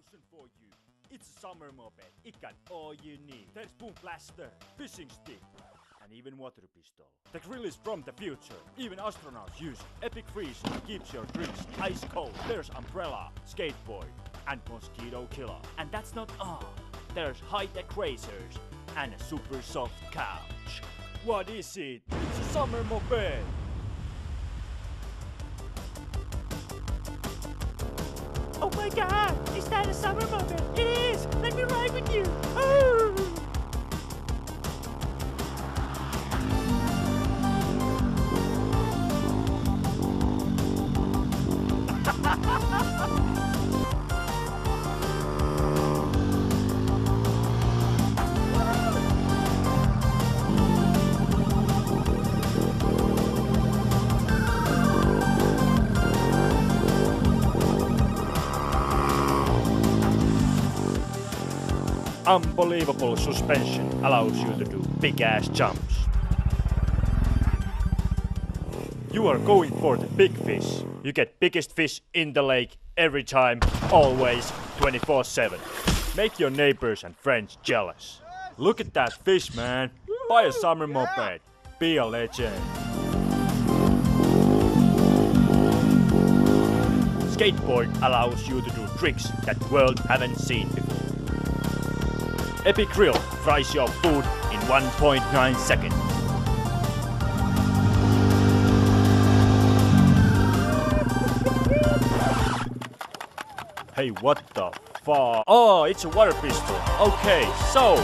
solution for you. It's a summer moped. It got all you need. There's boom blaster, fishing stick, and even water pistol. The grill is from the future. Even astronauts use it. Epic freezer keeps your drinks ice cold. There's umbrella, skateboard, and mosquito killer. And that's not all. There's high-tech racers and a super soft couch. What is it? It's a summer moped. Oh my god! Is that a summer moped? It is! Let me ride with you! Oh! Unbelievable suspension allows you to do big ass jumps. You are going for the big fish. You get biggest fish in the lake every time, always, 24/7. Make your neighbors and friends jealous. Look at that fish, man. Buy a summer moped. Be a legend. Skateboard allows you to do tricks that the world haven't seen before. Epic Grill fries your food in 1.9 seconds. Hey, what the fuck? Oh, it's a water pistol. Okay, so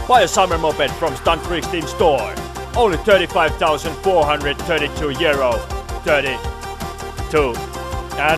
buy a summer moped from Stunt Freaks Team store. Only 35,432 euro. 32. And